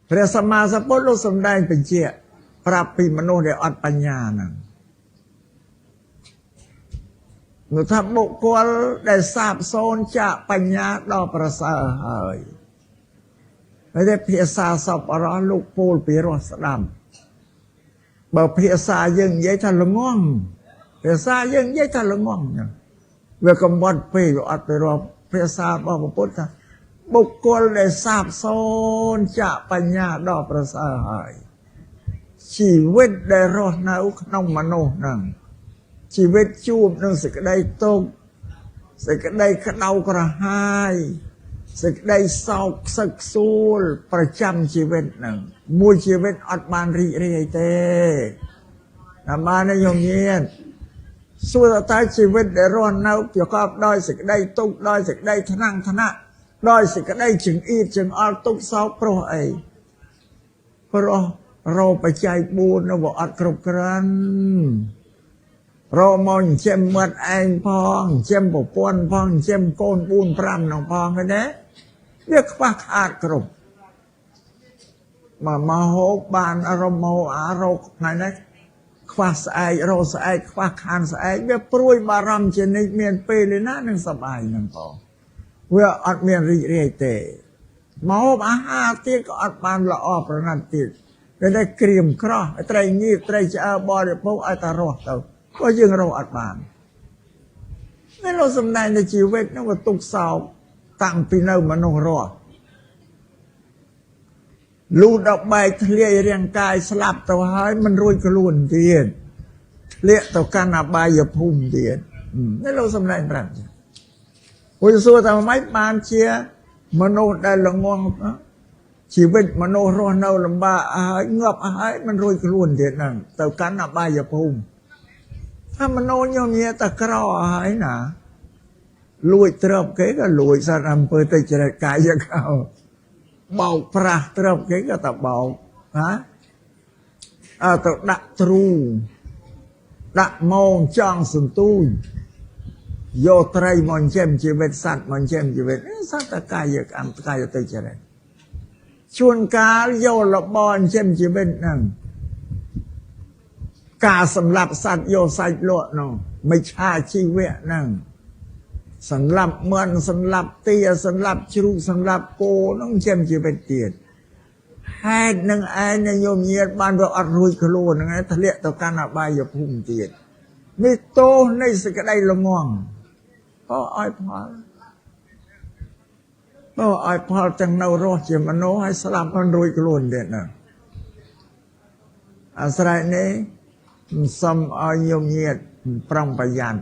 ព្រះសម្មាសម្ពុទ្ធលោកសម្ដែងបញ្ជាក់ប្រាប់ពីមនុស្សដែលអត់បញ្ញាហ្នឹងនោះថាបុគ្គលដែលសាបសូន្យចាកបញ្ញាដល់ប្រសើរហើយហើយតែភាសាសពអរោះលោកពូលពីរោះស្ដាប់បើភាសាយើងនិយាយថាល្ងងភាសាយើងនិយាយថាល្ងងវាកំបត់ពេកវាអត់ទៅរកភាសារបស់ពុទ្ធថាបុគ្គលដែលសាបសូន្យចាកបញ្ញាដល់ប្រសើរហើយជីវិតដែលរស់នៅក្នុងមនុស្សហ្នឹងជីវិតជួបនឹងសេចក្តីទុក្ខសេចក្តីក្តៅក្រហាយសេចក្តីសោកខ្សឹកខ្សួលប្រចាំជីវិតហ្នឹងមួយជីវិតអត់បានរីករាយទេតាមបានញោមញាតិសួរតើជីវិតដែលរស់នៅប្រកបដោយសេចក្តីទុក្ខដោយសេចក្តីថ្នាក់ថ្នាក់ដោយសេចក្តីចង្អៀតចង្អល់ទុក្ខសោកព្រោះអីព្រោះរោបច្ច័យ4នៅអត់គ្រប់គ្រាន់រកមកចិញ្ចឹមមាត់ឯងផងចិញ្ចឹមប្រពន្ធផងចិញ្ចឹមកូន4 5នឹងផងទេវាខ្វះខាតគ្រប់មកហូបបានអារម្មណ៍អារោគថ្ងៃនេះខ្វះស្អែករោស្អែកខ្វះខានស្អែកវាព្រួយបារម្ភជានិច្ចមានពេលណានឹងសប្បាយនឹងផងវាអត់មានរីករាយទេមកហូបអាហារទៀតក៏អត់បានល្អប្រណិតទៀតតែក្រៀមក្រោះត្រីងៀតត្រីឆ្អើបរិភោគឲ្យតែរស់ទៅក៏យើងរកអត់បាននេះលោកសំដែងនៃជីវិតនោះក៏ទុកសោកតាំងពីនៅមនុស្សរស់លូដល់បែកធ្លាយរាងកាយស្លាប់ទៅហើយមិនរួចខ្លួនទៀតធ្លាក់ទៅកាន់អបាយភូមិទៀតនេះលោកសំដែងប្រាប់ពុទ្ធសួរថាម៉េចបានជាមនុស្សដែលល្ងងជីវិតមនុស្សរស់នៅលំបាកហើយងាប់ហើយមិនរួចខ្លួនទៀតហ្នឹងទៅកាន់អបាយភូមិថាមនុស្សញោមញាតែក្រហើយណាលួចទ្រព្យគេក៏លួចសត្វអំពើទៅចរិតកាយយកោបោកប្រាស់ទ្រព្យគេក៏តែបោកណាទៅដាក់ទ្រូដាក់ម៉ងចង់សន្ទូចយកត្រីមកចិញ្ចឹមជីវិតសត្វមកចិញ្ចឹមជីវិតសត្វតកាយកម្មកាយទៅចរិតជួនកាលយករបរចិញ្ចឹមជីវិតហ្នឹងការសម្លាប់សត្វយកសាច់លក់នោះមិនឆាជីវៈហ្នឹងសម្លាប់មន់សម្លាប់ទាសម្លាប់ជ្រូកសម្លាប់គោនោះចិញ្ចឹមជីវិតទៀតហេតុនឹងឯងញោមញាតបានវាអត់រួចខ្លួនហ្នឹងឯងធ្លាក់ទៅកាន់អបាយភូមិទៀតនេះទោសនៃសេចក្តីល្ងងក៏ឲ្យផលក៏ឲ្យផលទាំងនៅរស់ជាមនុស្សហើយស្លាប់មិនរួចខ្លួនទៀតណាអាស្រ័យនេះសូមឲ្យញោមញាតប្រុងប្រយ័ត្ន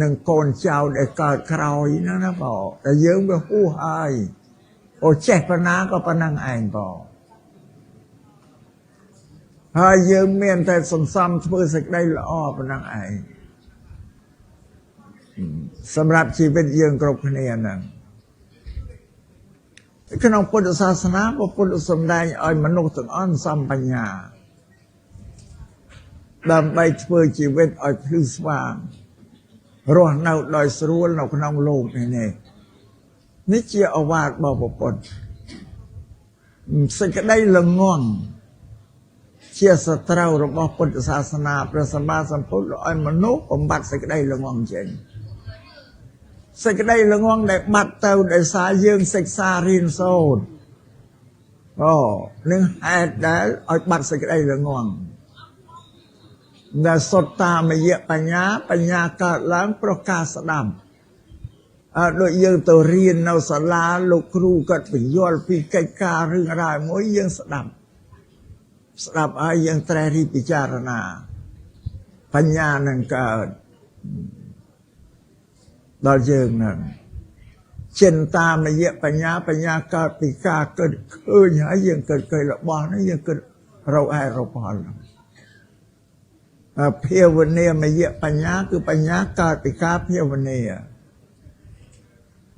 នឹងកូនចៅដែលកើតក្រោយហ្នឹងណាបងតែយើងវាហួសហើយអូចេះប៉ុណ្ណាក៏ប៉ុណ្ណឹងឯងបងហើយយើងមានតែសន្សំធ្វើសេចក្តីល្អប៉ុណ្ណឹងឯងសម្រាប់ជីវិតយើងគ្រប់គ្នាហ្នឹងក្នុងពុទ្ធសាសនាព្រះពុទ្ធសម្ដែងឲ្យមនុស្សទាំងអស់សំបញ្ញាដើម្បីធ្វើជីវិតឲ្យភ្លឺស្វាងរស់នៅដោយស្រួលនៅក្នុងលោកនេះនេះជាឱវាទរបស់ព្រះពុទ្ធសេចក្តីល្ងងជាសត្រូវរបស់ពុទ្ធសាសនាព្រះសម្មាសម្ពុទ្ធឲ្យមនុស្សបំបត្តិសេចក្តីល្ងងចេញសេចក្តីល្ងងដែលបាត់ទៅដោយសារយើងសិក្សារៀនសូត្រនឹងហេតុដែលឲ្យបាត់សេចក្តីល្ងងដែលសុទ្ធតាមយៈបញ្ញាកើតឡើងព្រោះការស្ដាប់ដូចយើងទៅរៀននៅសាលាលោកគ្រូគាត់បញ្យល់ពីកិច្ចការរឿងរ៉ាវមួយយើងស្ដាប់ហើយយើងត្រេះរិះពិចារណាបញ្ញានឹងកើតដល់យើងហ្នឹងចិន្តាមយៈបញ្ញាកើតពីការគិតឃើញហើយយើងគិតឃើញរបស់នេះយើងគិតរកហេតុរកផលភាវនាមយៈបញ្ញាគឺបញ្ញាកើតពីការភាវនា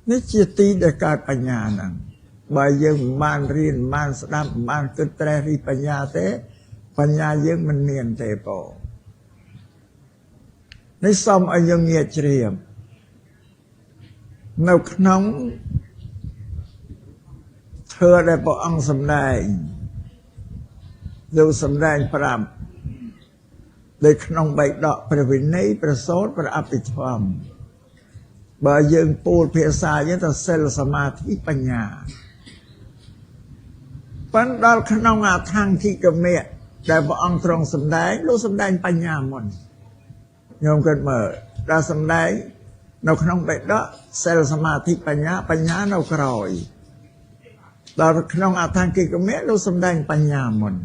នេះជាទីដែលកើតបញ្ញាហ្នឹងបើយើងមិនបានរៀនមិនបានស្ដាប់មិនបានគិតត្រេះរិះបញ្ញាទេបញ្ញាយើងមិនមានទេបងនេះសូមឲ្យយើងងាកជ្រាបនៅក្នុងធម៌ដែលព្រះអង្គសម្ដែង លោកសំដែងប្រាប់ដោយក្នុងបៃដកព្រះវិន័យព្រះសូត្រព្រះអភិធម្មបើយើងពោលភាសាយើងទៅសិលសមាធិបញ្ញាប៉ុន្តែដល់ក្នុងអថង្គិកមៈដែលព្រះអង្គទ្រង់សំដែងលោកសំដែងបញ្ញាមុនញោមគិតមើលដល់សំដែងនៅក្នុងបេដកសិលសមាធិបញ្ញានៅក្រោយដល់ក្នុងអថង្គិកមៈលោកសំដែងបញ្ញាមុន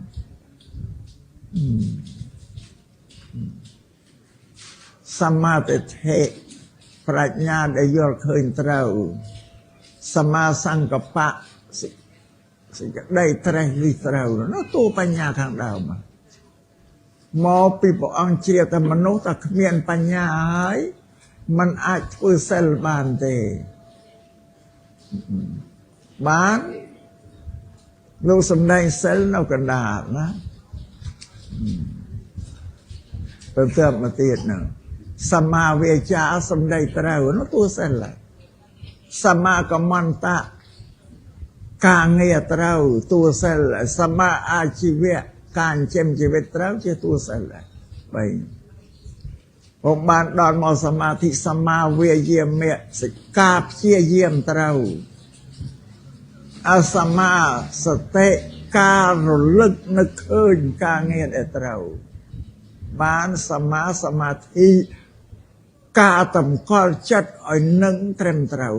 សមាធិប្រាជ្ញាដែលយល់ឃើញត្រូវសមាសង្កបៈសេចក្តីត្រេះរិះត្រូវនោះតួបញ្ញាខាងដើមមកពីព្រះអង្គជ្រាបតែមនុស្សតែគ្មានបញ្ញាហើយมันអាចធ្វើសិលបានទេបានលោកសំដែងសិលនៅកណ្ដាលណាទៅទៅមកទៀតហ្នឹងសមាវាចាសំដីត្រូវនោះតួសិលសមាកមន្តៈការងារត្រូវតួសិលសមាអាជីវៈការចិញ្ចឹមជីវិតត្រូវជាតួសិល3ผมបានដល់មកសមាធិសមាវាយាមៈសិកាព្យាយាមត្រូវអសមាសតិការរលឹកនឹកឃើញការងារដែលត្រូវបានសមាសមាធិការតម្កល់ចិត្តឲ្យនឹងត្រឹមត្រូវ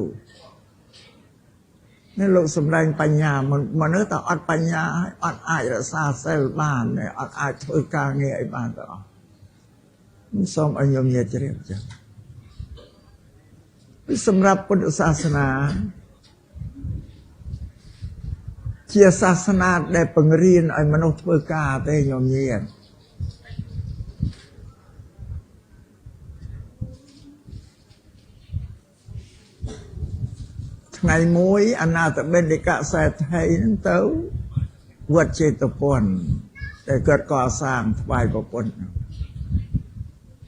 នេះលោកសំដែងបញ្ញាមនុស្សតែអត់បញ្ញាអត់អាចរក្សាសិលបានអត់អាចធ្វើការងារឲ្យបានទាំងអស់សូមឲ្យញោមញាតិជ្រាបចឹងសម្រាប់ពុទ្ធសាសនាជាសាសនាដែលបង្រៀនឲ្យមនុស្សធ្វើការទេញោមញាតិថ្ងៃមួយអនាថបិណ្ឌិកសេដ្ឋីហ្នឹងទៅវត្តចេតពុនតែគាត់កសាងថ្វាយព្រះពុទ្ធ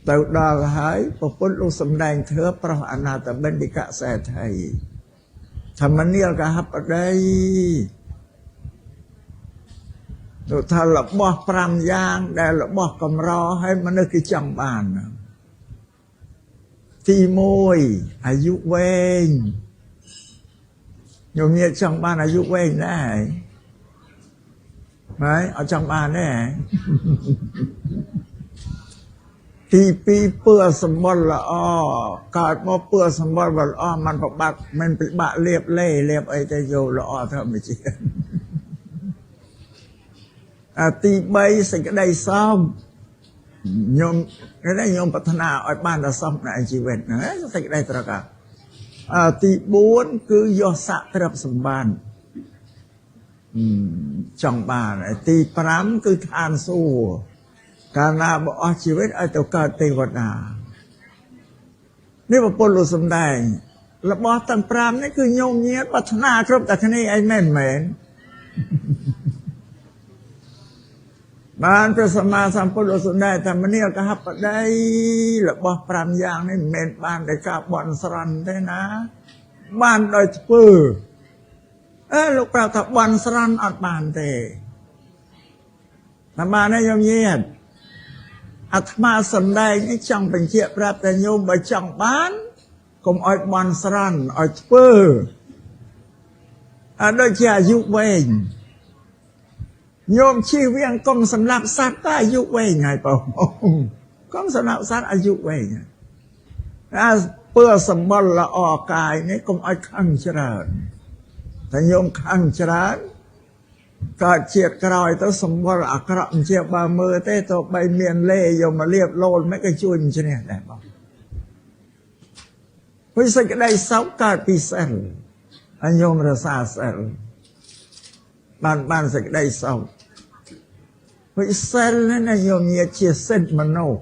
ទៅដល់ហើយព្រះពុទ្ធលោកសំដែងធើប្រោះអនាថបិណ្ឌិកសេដ្ឋីធម្មនាលកហបដីលោកថារបស់5យ៉ាងដែលរបស់កម្រឲ្យមនុស្សគេចង់បានទី1អាយុវែងញោមញាតិចង់បានអាយុវែងដែរហើយអត់ចង់បានទេទី2ពើសម្បល់ល្អកើតមកពើសម្បល់ល្អมันប្របាក់មិនពិបាកលាបលេបអីទៅយកល្អធម្មជាតិទី3សេចក្តីសមញោមប្រាថ្នាឲ្យបានដល់សមในជីវិតណាសេចក្តីត្រកទី4គឺយកស័ក្តិទ្រព្យសម្បត្តិចង់បានទី5គឺឋានសួគ៌កាលណាបើអស់ជីវិតឲ្យទៅកើតទេវតានេះពុទ្ធលោកសំដែងរបស់ទាំង5នេះគឺញោមញាតប្រាថ្នាគ្រប់តែគ្នាឯងមែនបានព្រះសម្មាសម្ពុទ្ធលោកសំដែងថាមនាលកហបដីរបស់5យ៉ាងនេះមិនមែនបានដោយការបន់ស្រន់ទេណាបានដោយធ្វើលោកប្រាប់ថាបន់ស្រន់អត់បានទេតែបានទេញោមញាតអាត្មាសំដែងនេះចង់បញ្ជាក់ប្រាប់តែញោមបើចង់បានកុំឲ្យបន់ស្រន់ឲ្យធ្វើដូចជាអាយុវែងញោមជិះវៀងកុំសម្លាប់សត្វក៏អាយុវែងហើយបងកុំសម្លាប់សត្វអាយុវែងពើសម្បល់ល្អកាយនេះកុំឲ្យខឹងច្រើនតែញោមខឹងច្រើនកើតជាតិក្រោយទៅសម្បល់អាក្រក់ជាបើមើលទេទៅបីមានលេយកមកលាបលោលមិនក៏ជួយមិនឈ្នះដែរបងព្រោះសេចក្តីសោកកើតពីសិលហើយញោមរសាសិលបានសេចក្តីសោកព្រោះសិលនេះញោមញាតជាសិទ្ធិមនុស្ស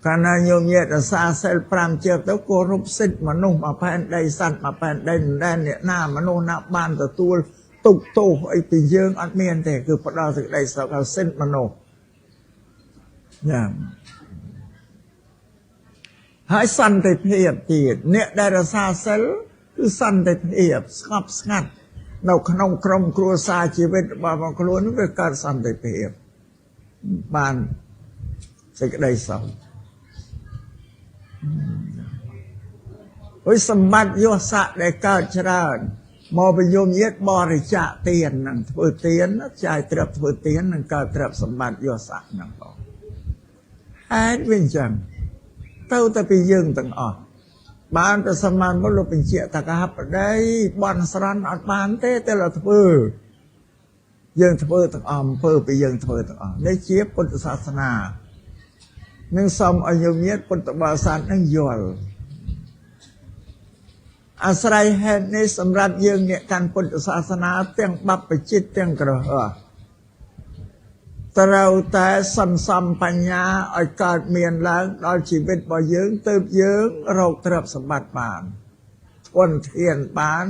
កាលណាញោមញាតរសាសិល5ជើងទៅគោរពសិទ្ធិមនុស្សមកផែនដីសត្វមកផែនដីមិនដែលអ្នកណាមនុស្សណាបានទទួលទុកទោសអីពីយើងអត់មានទេគឺផ្ដល់សេចក្តីសុខឲ្យសិទ្ធិមនុស្សយ៉ាងហើយសន្តិភាពទៀតអ្នកដែលរសាសិលគឺសន្តិភាពស្ងប់ស្ងាត់ នៅក្នុងក្រុមគ្រួសារជីវិតរបស់បងខ្លួនវាកើតសន្តិភាពបានសេចក្តីសុខហើយសម្បត្តិយស័ក្តិដែលកើតច្រើនមកបញ្ញោមញាតបរិច្ចាគទាននឹងធ្វើទានចាយទ្រព្យធ្វើទាននឹងកើតទ្រព្យសម្បត្តិយស័ក្តិហ្នឹងបងហេតុវាអញ្ចឹងទៅតែពីយើងទាំងអស់បានតែសមានមកលោកបញ្ជាក់ថាកាបដីបន់ស្រន់អត់បានទេតែเราធ្វើយើងធ្វើទាំងអស់អំពើពីយើងធ្វើទាំងអស់នេះជាពុទ្ធសាសនានឹងសូមឲ្យញោមញាតពុទ្ធបរិស័ទនឹងយល់អាស្រ័យហេតុនេះសម្រាប់យើងអ្នកកាន់ពុទ្ធសាសនាទាំងបព្វជិតទាំងក្រហមត្រូវតែសន្សំបញ្ញាឲ្យកើតមានឡើងដល់ជីវិតរបស់យើងទើបយើងរកទ្រព្យសម្បត្តិបានធនធានបាន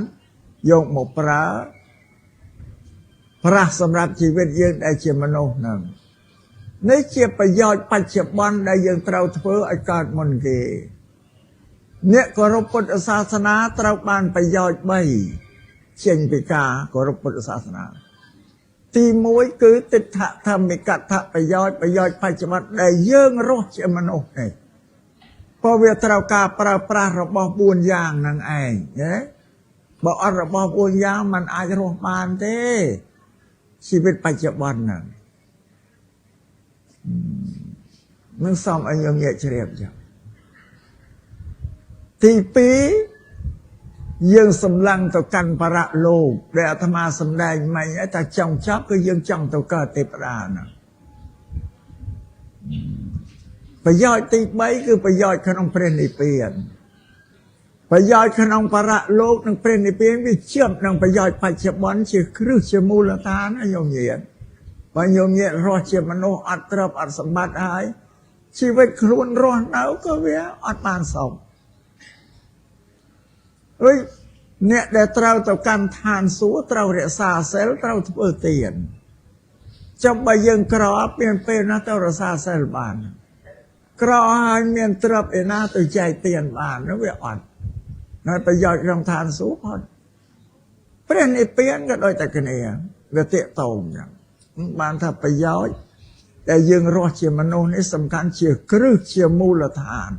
យកមកប្រើសម្រាប់ជីវិតយើងដែលជាមនុស្សហ្នឹងនេះជាប្រយោជន៍បច្ចុប្បន្នដែលយើងត្រូវធ្វើឲ្យកើតមុនគេអ្នកគោរពពុទ្ធសាសនាត្រូវបានប្រយោជន៍3ចេញពីការគោរពពុទ្ធសាសនាទី1គឺទិដ្ឋធម្មិកថប្រយោជន៍បច្ចុប្បន្នដែលយើងរស់ជាមនុស្សនេះព្រោះវាត្រូវការប្រើប្រាស់របស់4យ៉ាងហ្នឹងឯងណាបើអត់របស់4យ៉ាងมันអាចរស់បានទេជីវិតបច្ចុប្បន្នហ្នឹងនឹងសូមឲ្យញោមញាតជ្រាបចា៎ទី2យើងសម្លឹងទៅកាន់បរៈលោកដែលអាត្មាសម្ដែងមិញថាចង់ចប់គឺយើងចង់ទៅកើតទេវតាណាប្រយោជន៍ទី3គឺប្រយោជន៍ក្នុងព្រះនិព្វានប្រយោជន៍ក្នុងបរៈលោកនិងព្រះនិព្វានវាជាប់នឹងប្រយោជន៍បច្ចុប្បន្នជាគ្រឹះជាមូលដ្ឋានណាញោមញាតបើញោមញាតរស់ជាមនុស្សអត់ទ្រព្យអត់សម្បត្តិហើយជីវិតខ្លួនរស់នៅក៏វាអត់បានសុខហើយអ្នកដែលត្រូវទៅកាន់ឋានសួគ៌ត្រូវរក្សាសិលត្រូវធ្វើទានចាំបើយើងក្រមានពេលណាទៅរក្សាសិលបានក្រហើយមានទ្រព្យឯណាទៅចែកទានបាននោះវាអត់នៅប្រយោជន៍ក្នុងឋានសួគ៌អត់ព្រះនិព្វានក៏ដូចតែគ្នាវាទាក់ទងចឹងបានថាប្រយោជន៍ដែលយើងរស់ជាមនុស្សនេះសំខាន់ជាគ្រឹះជាមូលដ្ឋាន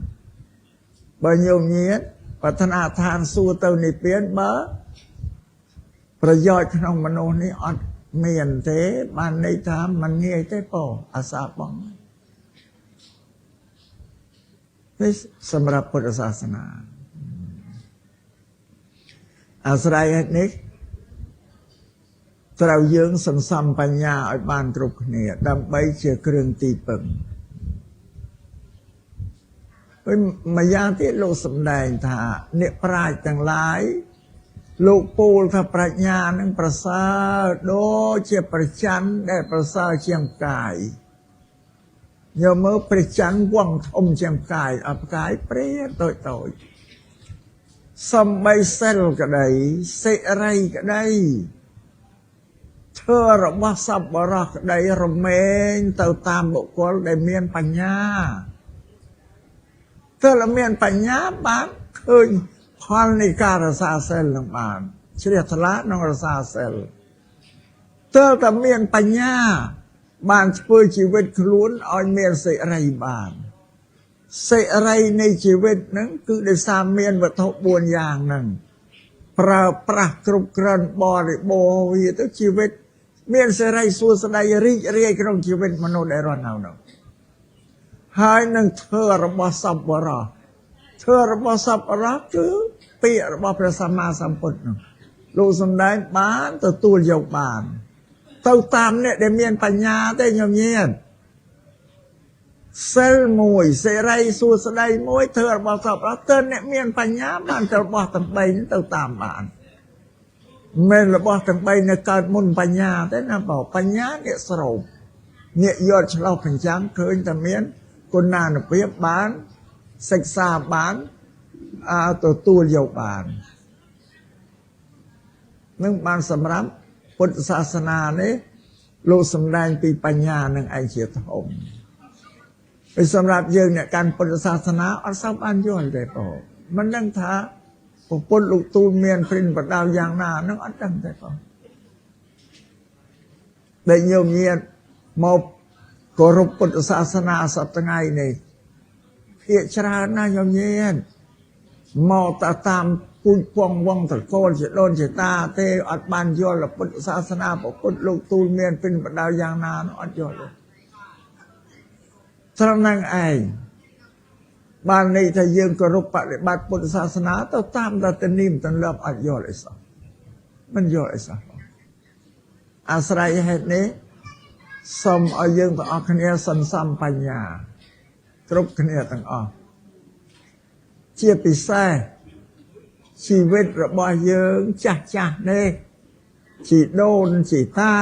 បើញោមញាតប្រាថ្នាឋានសួគ៌ទៅនិព្វានបើប្រយោជន៍ក្នុងមនុស្សនេះអត់មានទេបានន័យថាมันងាយទេបងអាសាបងនេះសម្រាប់ពុទ្ធសាសនាអាស្រ័យនេះត្រូវយើងសន្សំបញ្ញាឲ្យបានគ្រប់គ្នាដើម្បីជាគ្រឿងទីពឹងហើយម្យ៉ាងទៀតលោកសម្ដែងថាអ្នកប្រាជ្ញទាំងឡាយលោកពោលថាប្រាជ្ញានឹងប្រសើរដូចជាព្រះច័ន្ទដែលប្រសើរជាងផ្កាយយកមើលព្រះច័ន្ទវងធំជាងផ្កាយអផ្កាយព្រាតតូចសំបីសិលក្តីសិរីក្តីធ្វើរបស់សប្បុរសក្តីរមែងទៅតាមបុគ្គលដែលមានបញ្ញាទើបមានបញ្ញាបានឃើញផលនៃការរក្សាសិលនឹងបានជ្រះថ្លាក្នុងរក្សាសិលទើបតែមានបញ្ញាបានធ្វើជីវិតខ្លួនឲ្យមានសេរីបានសេរីនៃជីវិតហ្នឹងគឺដោយសារមានវត្ថុ4យ៉ាងហ្នឹងប្រើប្រាស់គ្រប់គ្រាន់បរិបូរណ៍វាទៅជីវិតមានសេរីសួស្តីរីករាយក្នុងជីវិតមនុស្សដែលរស់នៅនោះហើយនឹងធ្វើរបស់សប្បុរសធ្វើរបស់សប្បុរសគឺពាក្យរបស់ព្រះសម្មាសម្ពុទ្ធនោះលោកសំដែងបានទទួលយកបានទៅតាមអ្នកដែលមានបញ្ញាទេញោមញាតសិលមួយសេរីសួស្តីមួយធ្វើរបស់សប្បុរសទើបអ្នកមានបញ្ញាបានទៅរបស់ទាំង3ទៅតាមបានមិនរបស់ទាំង3នៅកើតមុនបញ្ញាទេណាបងបញ្ញាអ្នកស្រូបអ្នកយកឆ្លោះបញ្ចាំងឃើញតែមានគុណានុភាពបានសិក្សាបានទទួលយកបាននឹងបានសម្រាប់ពុទ្ធសាសនានេះលោកសម្ដែងពីបញ្ញានឹងឯងជាធំហើយសម្រាប់យើងអ្នកកាន់ពុទ្ធសាសនាអត់សូវបានយល់ទេបងមិនដឹងថា ពុទ្ធលោកទូលមានព្រិនបដៅយ៉ាងណានឹងអត់ដឹងទេបងដែលញោមញាតមកគោរពពុទ្ធសាសនាសប្តាហ៍ថ្ងៃនេះភាគច្រើនណាស់ញោមញាតមកតាមពូជពងវងត្រកូលជាដូនជាតាទេអត់បានយល់ពុទ្ធសាសនាពុទ្ធលោកទូលមានព្រិនបដៅយ៉ាងណាអត់យល់ទេត្រង់ហ្នឹងឯងបានន័យថាយើងគោរពបដិបត្តិពុទ្ធសាសនាទៅតាមតែនិមទន្លាប់អត់យល់អីសោះមិនយល់អីសោះអាស្រ័យហេតុនេះសូមឲ្យយើងទាំងអស់គ្នាសន្សំបញ្ញាគ្រប់គ្នាទាំងអស់ជាពិសេសជីវិតរបស់យើងចាស់នេះជីដូនជីតា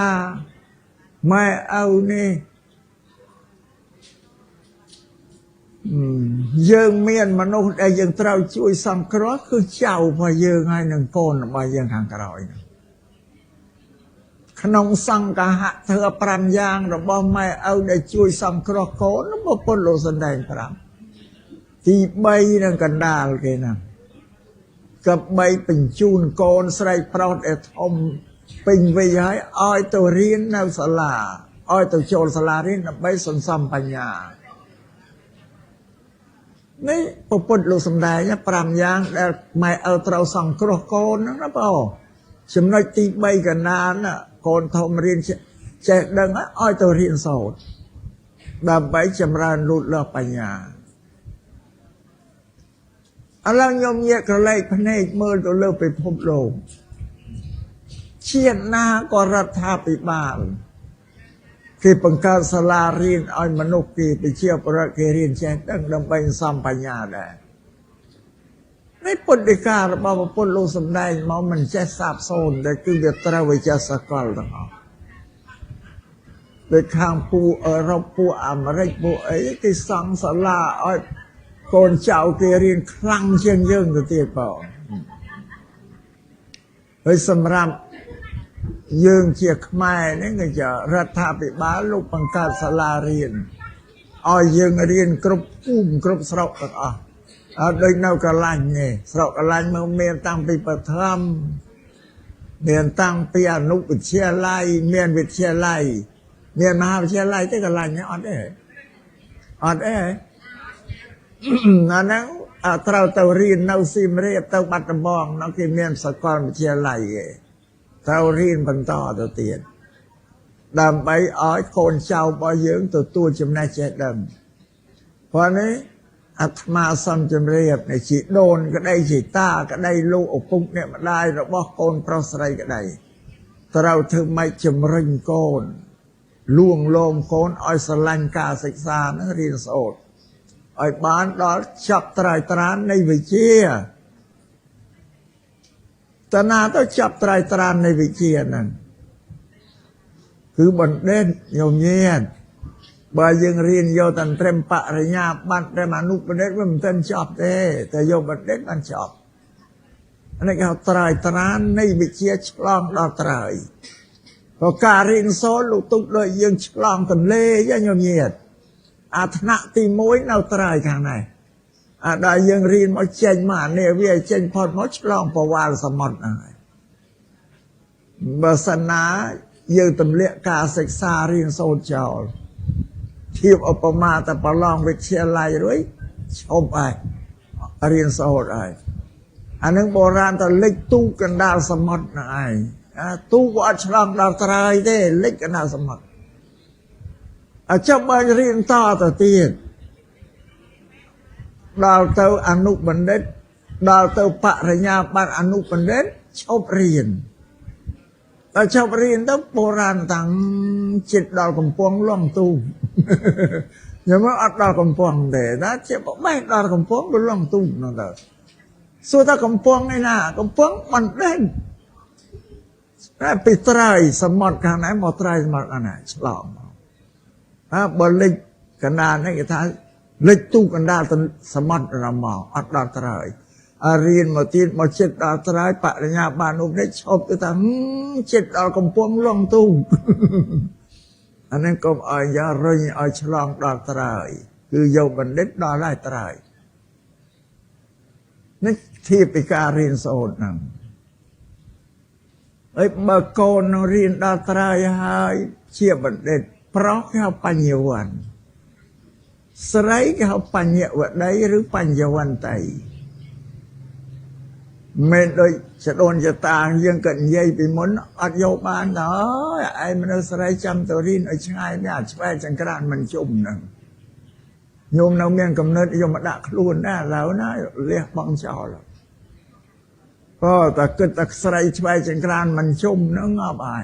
ម៉ែឪនេះយើងមានមនុស្សដែលយើងត្រូវជួយសង្គ្រោះគឺចៅរបស់យើងហើយនិងកូនរបស់យើងខាងក្រោយក្នុងសង្ឃហៈធ្វើ5យ៉ាងរបស់ម៉ែឪដែលជួយសង្គ្រោះកូនពុទ្ធលោកសំដែង5ទី3នឹងកណ្ដាលគេណាកបីបញ្ជូនកូនស្រីប្រុសដែលធំពេញវ័យហើយឲ្យទៅរៀននៅសាលាឲ្យទៅចូលសាលារៀនដើម្បីសន្សំបញ្ញានេះពុទ្ធលោកសំដែង5យ៉ាងដែលម៉ែឪត្រូវសង្គ្រោះកូនហ្នឹងណាបងចំណុចទី3កណ្ដាលណាកូនធំរៀនចេះដឹងឲ្យទៅរៀនសូត្រដើម្បីចម្រើនលូតលាស់បញ្ញាឥឡូវខ្ញុំញាក់ក្រឡេកភ្នែកមើលទៅលើពិភពលោកជាតិណាក៏រដ្ឋាភិបាលគេបង្កើតសាលារៀនឲ្យមនុស្សគេប្រជាពលរដ្ឋគេរៀនចេះដឹងដើម្បីសន្សំបញ្ញាដែរនេះពុទ្ធដីការបស់ពុទ្ធលោកសំដែងមកមិនចេះសាបសូន្យតែគឺវាត្រូវវិជាសកលទាំងអស់ដូចខាងពូអឺរ៉ុបពូអាមេរិកពូអីគេសង់សាលាឲ្យកូនចៅគេរៀនខ្លាំងជាងយើងទៅទៀតបងហើយសម្រាប់យើងជាខ្មែរនេះគេจะរដ្ឋាភិបាលលោកបង្កើតសាលារៀនឲ្យយើងរៀនគ្រប់ភូមិគ្រប់ស្រុកទាំងអស់អត់ដូចនៅកន្លាញ់ទេស្រុកកន្លាញ់មកមានតាំងពីបឋមមានតាំងពីអនុវិទ្យាល័យមានវិទ្យាល័យមានមហាវិទ្យាល័យទេកន្លាញ់អត់ទេអត់ទេណាស់ហ្នឹងត្រូវទៅរៀននៅសៀមរាបទៅបាត់ដំបងនោះគេមានសាកលវិទ្យាល័យឯងត្រូវរៀនបន្តទៅទៀតដើម្បីឲ្យកូនចៅរបស់យើងទទួលចំណេះចេះដឹងព្រោះនេះអាត្មាសំជំរាបនៃជីដូនក្តីជីតាក្តីលោកឪពុកអ្នកម្ដាយរបស់កូនប្រុសស្រីក្តីត្រូវធ្វើម៉េចជំរុញកូនលួងលោមកូនឲ្យស្រឡាញ់ការសិក្សានឹងរៀនសូត្រឲ្យបានដល់ចប់ត្រើយត្រាននៃវិជ្ជាតើណាទៅចាប់ត្រើយត្រាននៃវិជ្ជាហ្នឹងគឺបណ្ឌិតញោមញាតបើយើងរៀនយកតែត្រឹមបរិញ្ញាបត្រត្រឹមអនុបណ្ឌិតវាមិនទាន់ចប់ទេតែយកបណ្ឌិតបានចប់នេះគេហៅត្រើយត្រាននៃវិជ្ជាឆ្លងដល់ត្រើយព្រោះការរៀនសូត្រលោកទុកដូចយើងឆ្លងទន្លេញោមញាតអាថ្នាក់ទី1នៅត្រើយខាងនេះដល់យើងរៀនមកចេញមកនេះវាចេញផុតមកឆ្លងប្រវល់សមុទ្រហ្នឹងហើយបើសិនណាយើងទម្លាក់ការសិក្សារៀនសូត្រចោលធៀបឧបមាតែប្រឡងវិទ្យាល័យរួចឈប់ហើយរៀនសូត្រហើយអានឹងបុរាណទៅលិចទូកណ្ដាលសមុទ្រហ្នឹងឯងទូកអត់ឆ្លងដល់ត្រើយទេលិចកណ្ដាលសមុទ្រចាប់បានរៀនតទៅទៀតដល់ទៅអនុបណ្ឌិតដល់ទៅបរិញ្ញាបត្រអនុបណ្ឌិតឈប់រៀនដល់ឈប់រៀនទៅបុរាណតាំងចិត្តដល់កំពង់លងទូខ្ញុំអត់ដល់កំពង់ទេណាជាបបេះដល់កំពង់លងទូនោះទៅសួរថាកំពង់ឯណាកំពង់បណ្ឌិតតែពីត្រើយសមុទ្រខាងណាមកត្រើយសមុទ្រខាងណាឆ្លងបើលិចកណ្ដាលនេះគេថាលិចទូកណ្ដាលសមុទ្ររមកអត់ដល់ត្រើយរៀនមកទៀតមកចិត្តដល់ត្រើយបរិញ្ញាបត្រនោះនេះឈប់ទៅថាចិត្តដល់កំពង់លងទូអានេះកុំឲ្យយ៉ារុញឲ្យឆ្លងដល់ត្រើយគឺយកបណ្ឌិតដល់ហើយត្រើយនេះ thi bị ca riêng sốt nằm ấy bà cô nó riêng đo trai hai chia bật đệt pro cái học bao nhiêuวันsấy cái học bao nhiêuวันđấy rứ bao nhiêuวันtay mình đôi sẽ đồnจะตายังเกิดใหญ่ไปหมดอัดโยบานเนาะไอ้มันสไลจำตัวรินไอ้ชายไม่อาจช่วยจังกรานมันจุ่มหนึ่งโยมเราเมียนกำเนิดโยมมาดักล้วนนะแล้วนะเรียกบังเจ้าแล้วก็แต่เกิดแต่สไลช่วยจังกรานมันจุ่มนึกงอบาย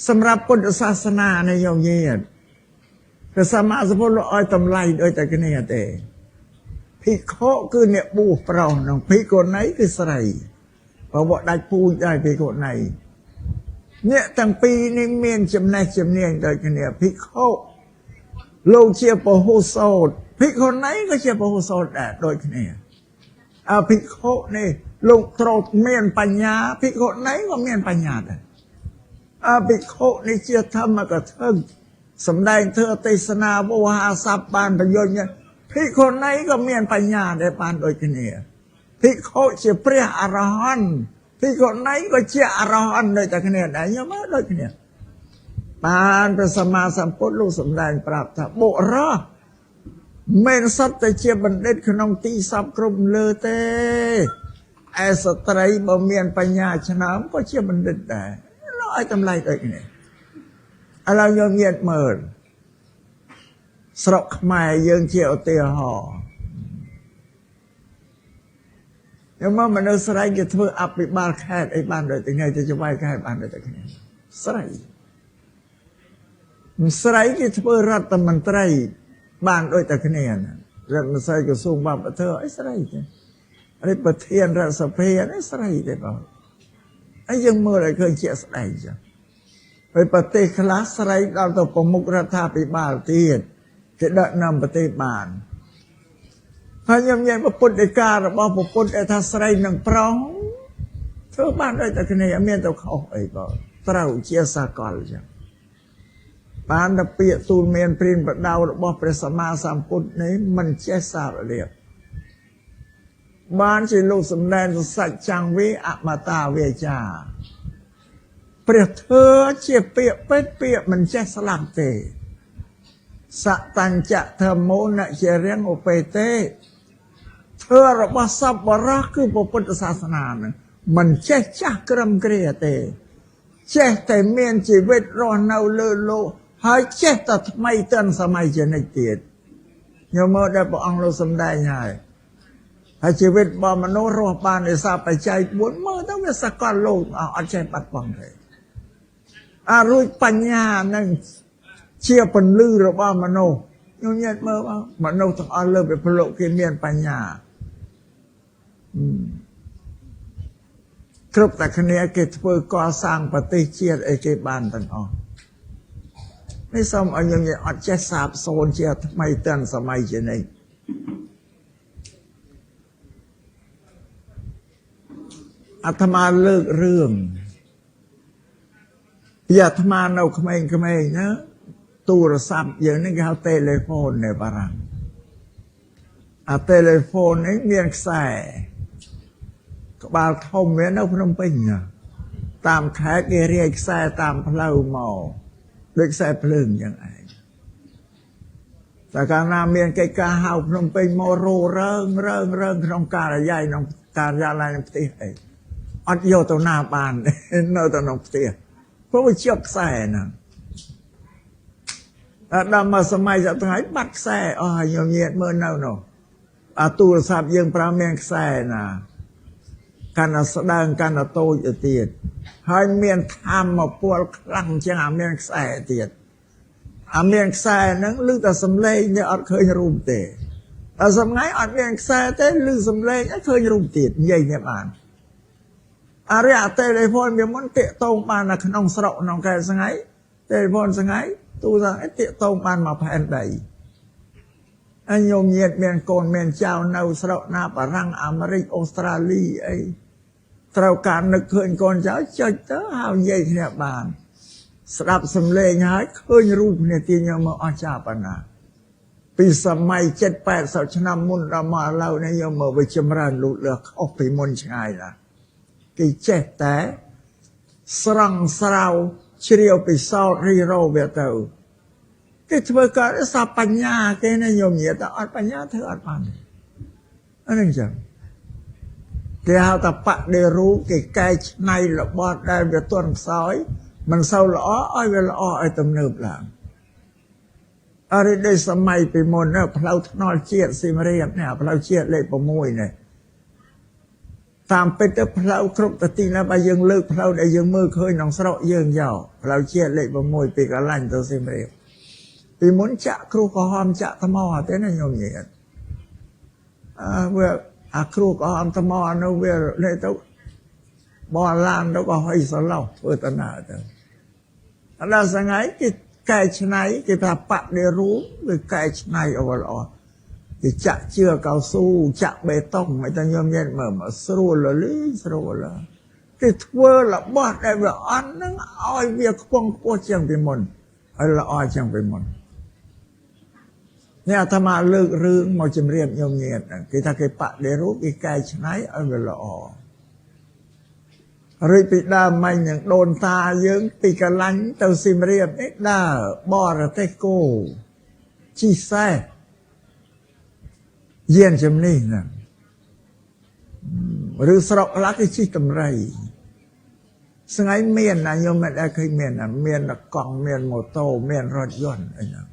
สำหรับพุทธศาสนาในโยมเยียดแต่สมาสมบูรณ์อ้อยตำไลโดยแต่กันเนี่ยแต่พิโคคือเนี่ยบูเปล่าน้องพิโกไหนคือสไลเพราะว่าได้ปูได้พิโกไหนเนี่ยตั้งปีนี้เมียนจำแนกจำเนียงโดยกันเนี่ยพิโคโลกเชียร์ปโฮโซดพิโกไหนก็เชียร์ปโฮโซดแต่โดยกันเนี่ยพิโคนี่ลูกโตเมียนปัญญาพิโกไหนก็เมียนปัญญาแต่พิโคนี่เชียร์ธรรมกระเทิงสำแดงเธอเทศนาโวหาสับบานประโยชน์เนี่ยพิโคไหนก็เมียนปัญญาได้ปานโดยกันเนี่ยพิโคเชียร์เปรี้ยอรหันต์พิโคไหนก็เชียร์อรหันต์โดยแต่กันเนี่ยได้ยังไม่โดยกันเนี่ยปานพระสัมมาสัมพุทธลูกสำแดงปราบถ้าโบราเมนสัตแต่เชียร์บัณฑิตขนมตีสับกรุมเลอเตไอสตรีบ่เมียนปัญญาชนะก็เชียร์บัณฑิตได้เราไอ้ทำไรโดยกันเนี่ยเราโยมเงียดเมินสระขมายยังเชี่ยวเตียหอยังว่ามันเอาสไลด์จะធ្វើអភិបាលខេត្តអីបានដូចថ្ងៃទៅវាយខេត្តបានដូចគ្នាស្រីស្រីគេធ្វើរដ្ឋមន្ត្រីបានដូចតែគ្នារដ្ឋមន្ត្រីក្រសួងវប្បធម៌អីស្រីទេអីប្រធានរដ្ឋសភាអីស្រីទេបងអីយើងមើលឲ្យឃើញជាក់ស្ដែងចឹងហើយប្រទេសខ្លះស្រីដល់ទៅប្រមុខរដ្ឋាភិបាលទៀតគេដឹកនាំប្រទេសបានហើយខ្ញុំនិយាយពុទ្ធដីការបស់ពុទ្ធដែលថាស្រីនឹងប្រុសធ្វើបានដូចតែគ្នាអត់មានទៅខុសអីបងត្រូវជាសាកលចឹងបានតែពាក្យទូលមានព្រានប្រដៅរបស់ព្រះសម្មាសម្ពុទ្ធនេះមិនចេះសាររៀបបានជាលោកសម្ដែងសច្ចចង្វេអមតាវេចាព្រះធ្វើជាពាក្យពេចពាក្យមិនចេះស្លាប់ទេសតញ្ចធម្មោនជារៀងឧបេទេធ្វើរបស់សពបរោះគឺពុទ្ធសាសនានឹងមិនចេះចាស់ក្រឹមគ្រាទេចេះតែមានជីវិតរស់នៅលើលោកហើយចេះតែថ្មីទាន់សម័យជានិច្ចទៀតញោមមើលដែលព្រះអង្គលោកសម្ដែងហើយជីវិតរបស់មនុស្សរស់បានដោយសារបច្ច័យ4មើលទៅវាសកលលោកអត់ចេះបាត់បង់ទេរួចបញ្ញានឹងជាពន្លឺរបស់មនុស្សញញឹកមើលមនុស្សទាំងអស់លើពិភពលោកគេមានបញ្ញាគ្រប់តែគ្នាគេធ្វើកសាងប្រទេសជាតិអីគេបានទាំងអស់នេះសូមឲ្យញញឹកអត់ចេះសាបសូន្យជាថ្មីទាន់សម័យជានេះអាត្មាលើករឿងពីអាត្មានៅក្មេងៗណាទូរស័ព្ទយើងនេះគេហៅតេឡេហ្វូននៅបារាំងតេឡេហ្វូននេះមានខ្សែក្បាលធំវានៅភ្នំពេញតាមខេត្តគេរាយខ្សែតាមផ្លូវមកដូចខ្សែភ្លើងយ៉ាងឯងតែកាលណាមានកិច្ចការហៅភ្នំពេញមករោរើងក្នុងការិយាល័យក្នុងផ្ទះអីអត់យកទៅណាបាននៅទៅក្នុងផ្ទះព្រោះវាជាប់ខ្សែហ្នឹងដល់មកសម័យសប្តាហ៍បាត់ខ្សែអស់ហើយញញៀតមើលនៅនោះទូរស័ព្ទយើងប្រើមានខ្សែណាកាន់តែស្ដើងកាន់តែតូចទៅទៀតហើយមានធម្មពលខ្លាំងជាងមានខ្សែទៀតមានខ្សែហ្នឹងឮតែសំឡេងនេះអត់ឃើញរូបទេដល់សម្ងាយអត់មានខ្សែទេឮសំឡេងអត់ឃើញរូបទៀតនិយាយនេះបានរិយតេឡេហ្វូនវាមិនតាក់ទងបាននៅក្នុងស្រុកក្នុងកែស្ងាយតេឡេហ្វូនស្ងាយទូរស័ព្ទតាក់ទងបានមកផែនដីអញញោមញាតមានកូនមានចៅនៅស្រុកណាបារាំងអាមេរិកអូស្ត្រាលីអីត្រូវការនឹកឃើញកូនចៅចុចទៅហៅនិយាយគ្នាបានស្ដាប់សំឡេងហើយឃើញរូបគ្នាទីញោមមកអស្ចារ្យប៉ុណ្ណា ពីសម័យ7-80ឆ្នាំមុនដល់មកឥឡូវនេះយកមកវិចម្រើនលូតលាស់ខុសពីមុនឆ្ងាយណាស់គេចេះតែស្រង់ស្រោជ្រាវពិសោធន៍រីរោវាទៅគេធ្វើកើតសាបញ្ញាគេណាញោមញាតអត់បញ្ញាធ្វើអត់បានអានឹងចឹងគេហៅថាបដិរូបគេកែច្នៃរបស់ដែលវាទន់ខ្សោយមិនសូវល្អឲ្យវាល្អឲ្យទំនើបឡើងអរិយសម័យពីមុនណាផ្លូវថ្នល់ជាតិសៀមរាបនេះផ្លូវជាតិលេខ6នេះតាមពិតទៅផ្លូវគ្រប់ទៅទីណាបើយើងលើកផ្លូវដែលយើងមើលឃើញក្នុងស្រុកយើងយកផ្លូវជាតិលេខ6ពីកន្លែងទៅសៀមរាបពីមុនចាក់គ្រូក្រហមចាក់ថ្មទេណាញោមញាតវាអាគ្រូក្រហមថ្មនោះវាលេទៅបោះឡានទៅក៏ឲ្យសឡោះធ្វើដំណើរទៅអត់ដល់សងៃគេកែច្នៃគេថាបដិរូបវាកែច្នៃអវល្អគេចាក់ជឿកៅស៊ូចាក់បេតុងមិនតែញោមញាតមើលមកស្រួលលីស្រួលគេធ្វើរបស់ដែលវាអន់ហ្នឹងឲ្យវាខ្ពង់ខ្ពស់ជាងពីមុនឲ្យល្អជាងពីមុននេះអាត្មាលើករឿងមកជម្រាបញោមញាតគេថាគេបដិរូបគេកែច្នៃឲ្យវាល្អរីពីដើមមិញនឹងដូនតាយើងពីកលាញ់ទៅសៀមរាបនេះដើរបរទេសគោជីសេះយានជំនិះហ្នឹងឬស្រុកខ្លះគេជិះតម្រៃស្ងៃមានណាញោមមិនដែលឃើញមានណាមានកង់មានម៉ូតូមានរថយន្តអីហ្នឹង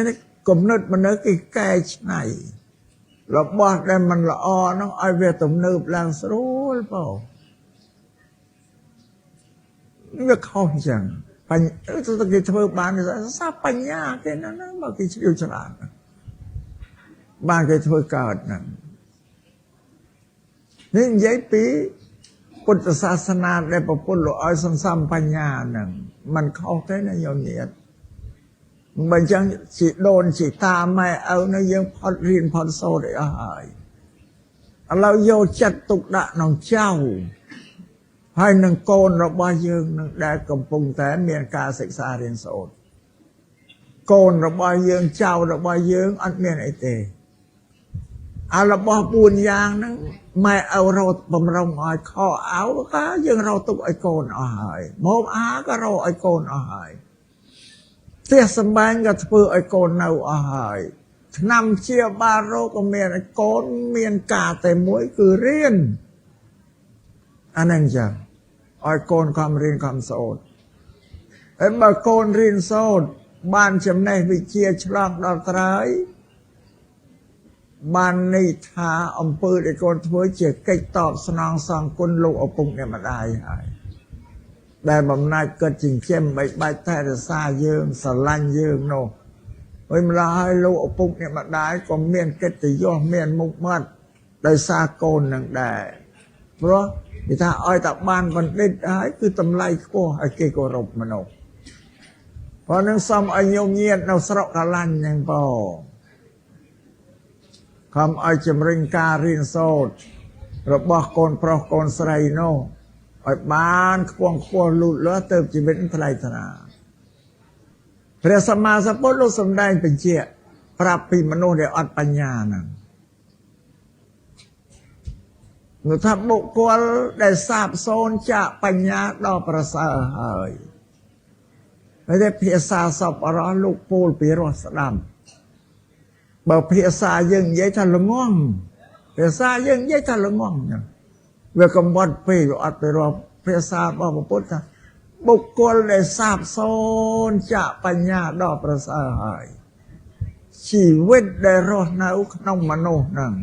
នេះគំនិតមនុស្សគេកែច្នៃរបស់ដែលมันល្អហ្នឹងឲ្យវាទំនើបឡើងស្រួលបងវាខុសចឹងបញ្គេធ្វើបានសាបញ្ញាគេណាមកគេជ្រាវជ្រាវបានគេធ្វើកើតហ្នឹងនេះនិយាយពីពុទ្ធសាសនាដែលប្រពុតលោកឲ្យសន្សំបញ្ញាហ្នឹងมันខុសទេណាញោមញាតមិនចឹងជីដូនជីតាម៉ែឪនៅយើងផុតរៀនផុតសូត្រអីអស់ហើយឥឡូវយកចិត្តទុកដាក់ក្នុងចៅហើយនឹងកូនរបស់យើងនឹងដែលកំពុងតែមានការសិក្សារៀនសូត្រកូនរបស់យើងចៅរបស់យើងអត់មានអីទេអារបស់4យ៉ាងហ្នឹងម៉ែឪរត់បំរុងឲ្យខោអៅក៏យើងរត់ទុកឲ្យកូនអស់ហើយមកអាក៏រត់ឲ្យកូនអស់ហើយផ្ទះសម្បែងក៏ធ្វើឲ្យកូននៅអស់ហើយឆ្នាំជាបាលរោគក៏មានឲ្យកូនមានការតែមួយគឺរៀនអានឹងចឹងឲ្យកូនខំរៀនខំសូត្រហើយបើកូនរៀនសូត្របានចំណេះវិជ្ជាឆ្លងដល់ត្រើយបានន័យថាអំពើដែលកូនធ្វើជាកិច្ចតបស្នងសងគុណលោកឪពុកអ្នកម្ដាយហើយដែលបំណាច់គាត់ចិញ្ចឹមបីបាច់ថែរក្សាយើងស្រឡាញ់យើងនោះហើយម្ល៉េះហើយលោកឪពុកអ្នកម្ដាយក៏មានកិត្តិយសមានមុខមាត់ដោយសារកូននឹងដែរព្រោះគេថាឲ្យតែបានបណ្ឌិតហើយគឺតម្លៃខ្ពស់ឲ្យគេគោរពមនុស្សព្រោះនឹងសំឲ្យញោមញាតនៅស្រុកកលាញ់ហ្នឹងបងខំឲ្យជំរុញការរៀនសូត្ររបស់កូនប្រុសកូនស្រីនោះឲ្យបានខ្ពង់ខ្ពស់លូតលាស់ទៅជីវិតថ្លៃថ្លាព្រះសម្មាសម្ពុទ្ធលោកសម្ដែងបញ្ជាក់ប្រាប់ពីមនុស្សដែលអត់បញ្ញាហ្នឹងនោះថាបុគ្គលដែលសាបសូន្យចាកបញ្ញាដ៏ប្រសើរហើយហើយតែភាសាសពអរោះលោកពូលពីរោះស្ដាប់បើភាសាយើងនិយាយថាល្ងងភាសាយើងនិយាយថាល្ងងវាកំបត់ពេកវាអត់ទៅរកភាសារបស់ពុទ្ធថាបុគ្គលដែលសាបសូន្យចាកបញ្ញាដ៏ប្រសើរហើយជីវិតដែលរស់នៅក្នុងមនុស្សហ្នឹង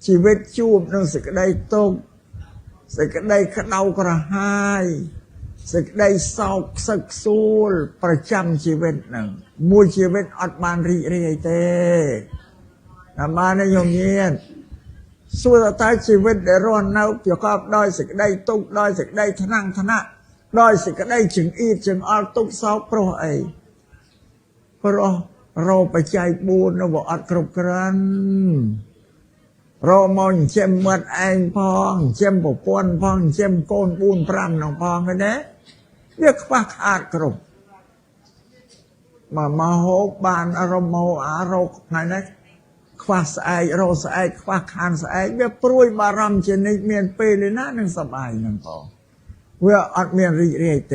ជីវិតជួបនឹងសេចក្តីទុក្ខសេចក្តីក្តៅក្រហាយសេចក្តីសោកសឹកសួលប្រចាំជីវិតហ្នឹងមួយជីវិតអត់បានរីករាយទេតាមបានញោមញាតសួរតើជីវិតដែលរស់នៅប្រកបដោយសេចក្តីទុក្ខដោយសេចក្តីថ្នាំងថ្នាក់ដោយសេចក្តីចង្អៀតចង្អល់ទុក្ខសោកព្រោះអីព្រោះរោបច្ច័យ4នោះវាអត់គ្រប់គ្រាន់រកមកចិញ្ចឹមមាត់ឯងផងចិញ្ចឹមប្រពន្ធផងចិញ្ចឹមកូន4 5នោះផងហ្នឹងណាវាខ្វះខាតគ្រប់ มาโหบานอารมณ์โมอารมณ์ไงนะคว้าสายโรสายคว้าคานสายเมื่อปลุยบารมเจนิเมียนเปเลยนะนึงสบายนึงพอเมื่ออัดเมียนรีเรเต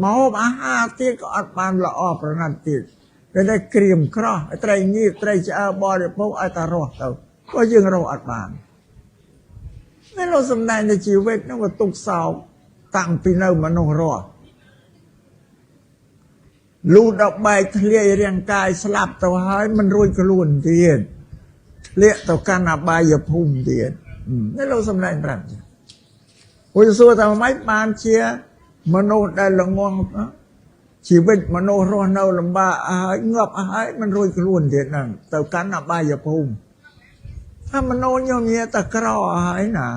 มาโหบอาหารที่ก็อัดบานละออประนันติดได้เกรียมครอไอ้ไตรงี้ไตรจะเอาบอลพวกไอ้ตารอดเราก็ยังเราอัดบานนี่เราสำนักในชีวิตนั่นว่าตุกสาวตั้งปีนเอามโนรอดลูดอกใบทะเลเรียงกายสลับตัวหายมันรวยกระลุนเดียนเลี้ยตัวกันอบายพุ่มเดียนนี่เราสำนักแบบนี้โอ้ยสัวทำไมปานเชียมโนได้ละงวงชีวิตมโนรอนเอาลำบากเงือบหายมันรวยกระลุนเดียนนั่นตัวกันอบายพุ่มถ้ามโนโยมเมียตะกร้อหายนะ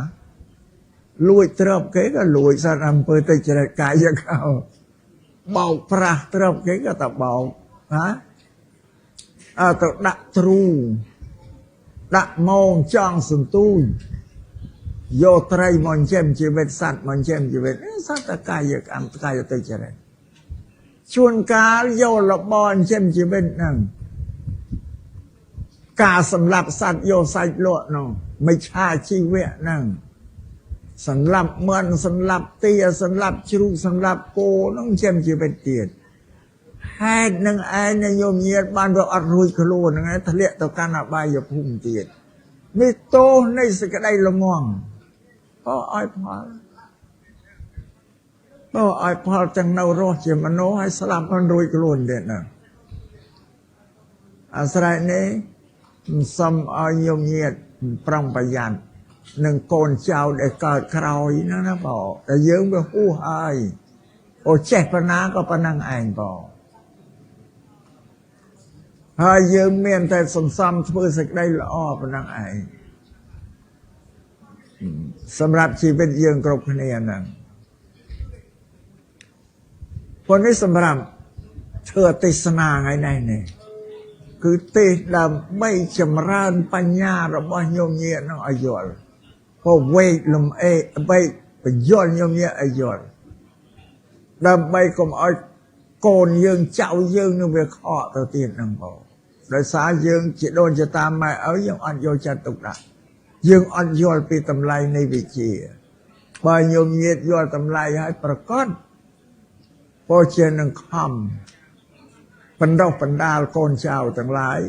ลวยเติบเก๋ก็ลวยสารอำเภอตะเจริญกายเขาเบาปราเติบเก๋ก็ตะเบาฮะตะดักตรูดักมองจ้องสุนตุยโยไตรมอนเจมชีวิตสัตว์มอนเจมชีวิตสัตว์ตะกายอันตะกายตะเจริญชวนกาโยละบอนเจมชีวิตนั่งกาสำหรับสัตว์โยไซโลดน้องไม่ใช่ชีวิตนั่งสำหรับเมือนสำหรับเตียสำหรับชรุสำหรับโกน้องเชื่อมชีวิตเตียนให้หนึ่งไอ้ในโยมเยียบ้านเราอรุยขลุ่นไงทะเลต่อการอบายอย่าพุ่งเตียนมีโตในสกัดได้ละง่วงเพราะอ้อยพอเพราะอ้อยพอจังเนารอเจมันโนให้สลับมันรุยขลุ่นเด่นนะอาศัยนี้สมอ้อยโยมเยียปรองประยันหนึ่งโกนเจ้าได้เกิดคราวนั่นนะบอกแต่เยิ้มไปหู้หายโอเจ็บปนาก็ปนังอ่านบอกหายเยิ้มเมียนแต่สมซ้ำเพื่อสักได้ละอ้อปนังอ่านสำหรับชีวิตเยิ้มกรบคะแนนนั่นคนนี้สำหรับเธอติสนาไงในเนี่ยคือติดำไม่จำรานปัญญาระบายโยมเยียน้องอายอพอเวทลมไปย้อนโยมเยียอายอดำไปก็เอาโกนยืงเจ้ายืงนึกไปข้อตัวเตียนนั่งบอกโดยสายืงจะโดนจะตามมาเอายังอ่อนโยจะตกละยืงอ่อนโยนไปตำไลในวิจิพอโยมเยียย้อนตำไลให้ประกอบพอเชียนหนึ่งคำปันดอกปันดาลโกนเจ้าทั้งหลาย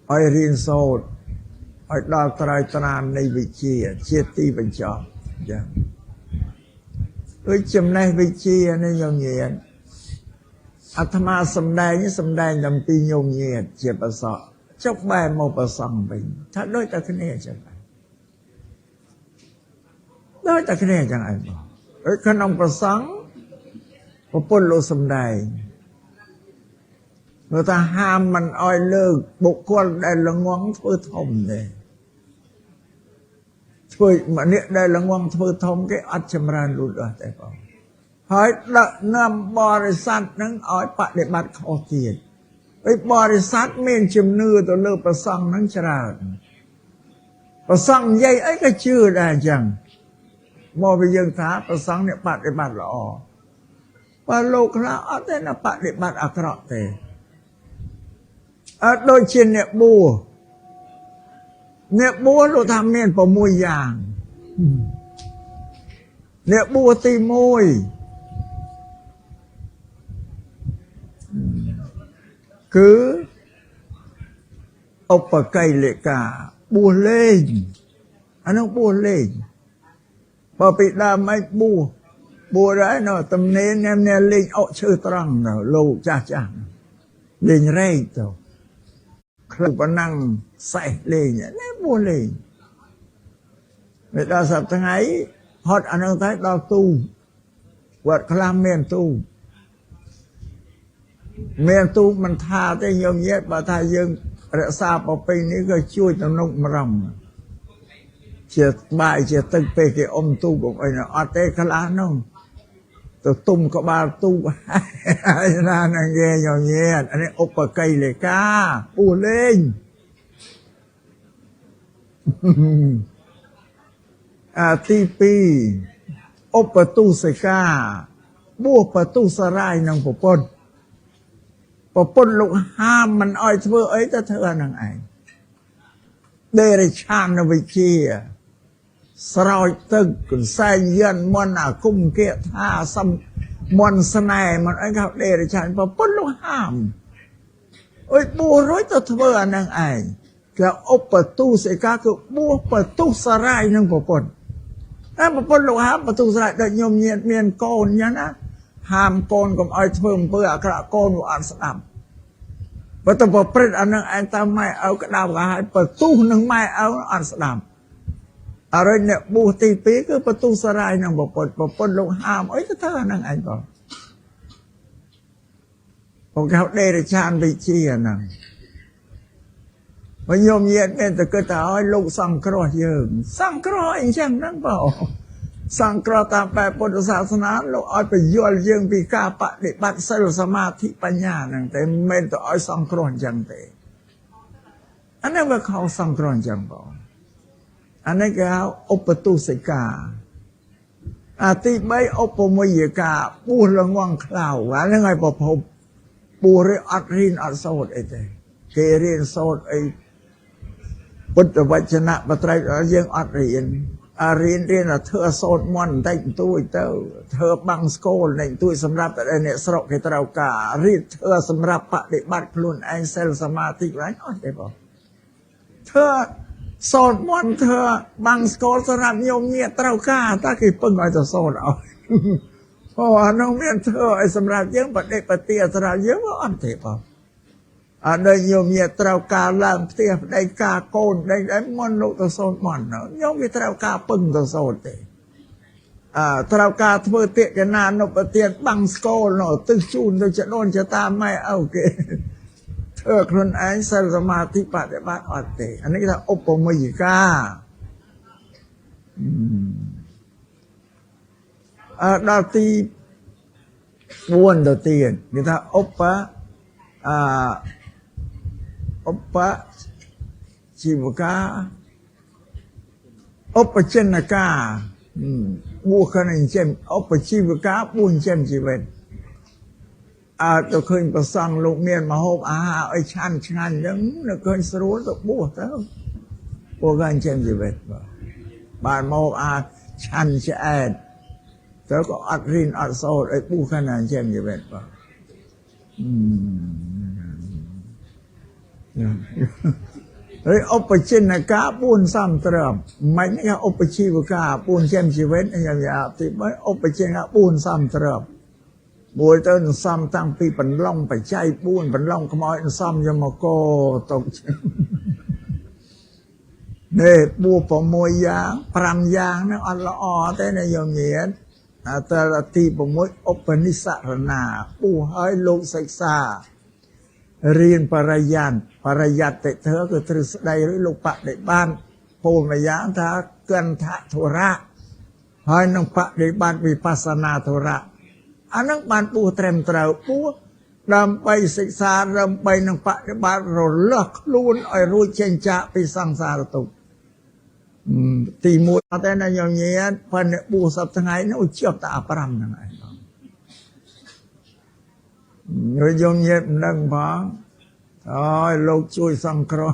ไอรินโซดไอดอกตรายตรานในวิจิเชียตีเป็นจอบอย่างจำในวิจิในโยมเงียนอาตมาสำแดงนี่สำแดงดำปีโยมเงียนเจ็บประสาจกใบโมประสังไปถ้าด้วยตะคะเนจังไงด้วยตะคะเนจังไงบอกขนมประสังพอปุ่นโลสำแดงเมื่อถ้าห้ามมันอ้อยเลิกบุคคลได้ละงวงเพื่อทมเลยช่วยมันเนี่ยได้ละงวงเพื่อทมก็อัดชำระรุดแต่ก็หายละนำบริษัทนั้นอ้อยปฏิบัติข้อเทียนไอ้บริษัทเมนชิมเนื้อตัวเลิกประสังนั้นฉลาดประสังใหญ่ไอ้ก็ชื่อได้จังมอไปยังท้าประสังเนี่ยปฏิบัติละอปาโลกละอัดแต่น่ะปฏิบัติอักระเตโดยเช่นเนี่ยบัวเราทำเมียนประมวยยางเนี่ยบัวตีมวยคือเอาปากไก่เลกาบัวเล่งอันนั้นบัวเล่งพอปิดาไม่บัวได้เนาะตำเนียนเนี่ยเล่งเอาชื่อตรังเนาะโลจ้าเล่งเร่เจ้าครูปนั่งใส่เลยเนี่ยนี่บัวเลยเวลาสับทั้งไงฮอดอันนั้นท้ายดอกตู้วัดคลามเมียนตู้มันทาได้ยมเย็ดบาทายังรักษาปปีนี้ก็ช่วยตนกมรำเฉียดบ่ายเฉียดตึกไปเกี่ยอมตู้กับไอ้น่ะอัดเตะคลาน้องตัวตุ่มก็บาตู้ไอ้นั่นเงี้ยยมเย็ดอันนี้อุปไกเลยก้าปูเล่นตีปีอุปตูเสกาบัวประตูสลายนางปปน ប្រពន្ធលោកហាមមិនអោយធ្វើអីទៅធ្វើអានឹងឯងដេរឆានវិជាស្រោចទឹកកន្សែងយិនមន់អាគុំគិថាសំមន់ស្នេហ៍មិនអីเขาដេរឆានប្រពន្ធលោកហាមអុយបួសរួចទៅធ្វើអានឹងឯងគេឧបទុសិកាគឺបួសបទុសរាយនឹងប្រពន្ធតែប្រពន្ធលោកហាមបទុសរាយដូចញោមញាតមានកូនអញ្ចឹងណាហាមកូនកុំឲ្យធ្វើអំពើអាក្រក់កូនវាអត់ស្ដាប់បើទៅប្រព្រឹត្តអានឹងឯងតាមម៉ែឪក្តៅក៏ហើយបទុសនឹងម៉ែឪអត់ស្ដាប់អរិញអ្នកបួសទី2គឺបទុសរាយនឹងប្រពន្ធលោកហាមអីទៅធ្វើអានឹងឯងបងគេដេរឆានវិជាហ្នឹងបើញោមញាតមានតែគិតថាឲ្យលោកសង្គ្រោះយើងសង្គ្រោះអីចឹងហ្នឹងបងសង្គ្រោះតាមបែបពុទ្ធសាសនាលោកឲ្យបញ្យល់យើងពីការបដិបត្តិសិលសមាធិបញ្ញាហ្នឹងតែមិនមែនទៅឲ្យសង្គ្រោះអញ្ចឹងទេអានេះវាខុសសង្គ្រោះអញ្ចឹងបងអានេះគេហៅឧបទុសិកាអាទី3ឧបមយិកាបួសល្ងងខ្លៅអាហ្នឹងឲ្យប្រភពបួសរៀនអត់រៀនអត់សូត្រអីទេគេរៀនសូត្រអីពុទ្ធវចនៈបត្រៃយើងអត់រៀនរៀនតែធ្វើសូត្រមន្តបន្តិចបន្តួចទៅធ្វើបាំងស្គលបន្តិចបន្តួចសម្រាប់តែអ្នកស្រុកគេត្រូវការរៀនធ្វើសម្រាប់បដិបត្តិខ្លួនឯងសិលសមាធិហ្នឹងអត់ទេបងធ្វើសូត្រមន្តធ្វើបាំងស្គលសម្រាប់ញោមញាតត្រូវការតែគេពឹងឲ្យទៅសូត្រឲ្យព្រោះអានោះមានធ្វើឲ្យសម្រាប់យើងបដិបត្តិសម្រាប់យើងអត់ទេបងអត់ដូចញោមញាតត្រូវការឡើងផ្ទះប្តីការកូនប្តីមុនលោកទៅសូត្រមន្តញោមវាត្រូវការពឹងទៅសូត្រទេត្រូវការធ្វើតិកណានុបទានបាំងស្គលនោះទិសជូនទៅចដូនចតាម៉ែឪគេធ្វើខ្លួនឯងសិលសមាធិបដិបត្តិអត់ទេអានេះថាឧបមយិកាដល់ទី4ទៅទៀតគេថាឧបជីវកាឧបចិនកាបួសគ្នាអញ្ចឹងឧបជីវកាបួសអញ្ចឹងជីវិតទៅឃើញប្រសង់លោកមានមហូបអាហារឲ្យឆាន់ឆ្ងាញ់អញ្ចឹងនៅឃើញស្រួលទៅបួសទៅបួសអញ្ចឹងជីវិតបានមហូបអាហារឆាន់ឆ្អែតទៅក៏អត់រៀនអត់សូត្រឲ្យបួសគ្នាអញ្ចឹងជីវិតបាទហើយឧបចិនកា4សំត្រឹមមិនថាឧបជីវកា4ចិនជីវិតយ៉ាងយ៉ាទី3ឧបចិនកា4សំត្រឹមមួយទៅនឹងសំតាំងពីបន្លំបច្ច័យ4បន្លំខ្មោចនឹងសំយកមកកតកនេះបួ6យ៉ាង5យ៉ាងហ្នឹងអត់ល្អទេណាយោមញាតតែទី6ឧបនិស្សរណាបួឲ្យលោកសិក្សារៀនបរិយ័តតិធើគឺទ្រឹស្ដីឬលោកបដិបត្តិពោលម្យ៉ាងថាកន្ធធរៈហើយនឹងបដិបត្តិវិបស្សនាធរៈអានឹងបានបួសត្រឹមត្រូវបួសដើម្បីសិក្សាដើម្បីនឹងបដិបត្តិរលាស់ខ្លួនឲ្យរួចចេញចាកពីសង្សារទុក្ខទី1អត់ទេណាញញៀនប៉ុន្តែបួសសប្តាហ៍ថ្ងៃនោះជាប់តែ5ហ្នឹងឯងហើយយងញាតមិនដឹងផងអូយលោកជួយសង្គ្រោះ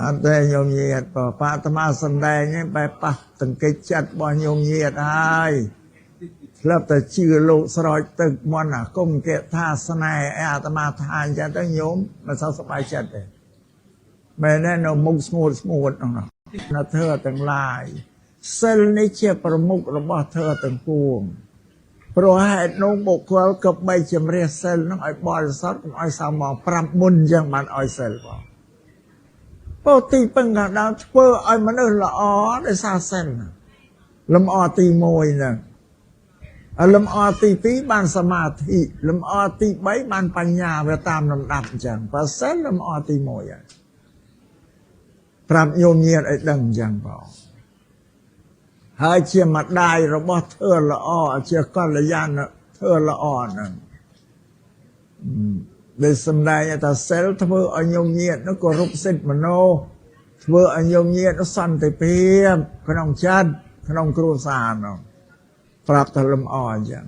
អត់ទេញោមញាតបាអាត្មាសំដែងឯងបែបប៉ះតង្កេចចិត្តរបស់ញោមញាតហើយធ្លាប់តែជឿលោកស្រោចទឹកមន្តអាគមកេថាស្នេហ៍អាត្មាថាអញ្ចឹងទៅញោមមិនសូវសប្បាយចិត្តទេមែនទេនៅមុខស្ងួតហ្នឹងណាធ្វើទាំងឡាយសិលនេះជាប្រមុខរបស់ធ្វើទាំងពួងព្រោះហេតុនោះបុគ្គលក៏បីជំរះសិលនឹងឲ្យបរិសុទ្ធកុំឲ្យសៅមក5មុនអញ្ចឹងបានឲ្យសិលបងពោលទីពឹងកណ្ដាលធ្វើឲ្យមនុស្សល្អដោយសារសិលលំអទី1ហ្នឹងលំអទី2បានសមាធិលំអទី3បានបញ្ញាវាតាមលំដាប់អញ្ចឹងបើសិលលំអទី1ហើយប្រាប់ញោមញាតឲ្យដឹងអញ្ចឹងបងហើយជាម្ដាយរបស់ធ្វើល្អជាកល្យាណធ្វើល្អហ្នឹងដែលសំដែងថាសិលធ្វើឲ្យញោមញាតនោះគោរពសិទ្ធិមនុស្សធ្វើឲ្យញោមញាតសន្តិភាពក្នុងចិត្តក្នុងគ្រួសារនោះប្រាប់ថាលំអអញ្ចឹង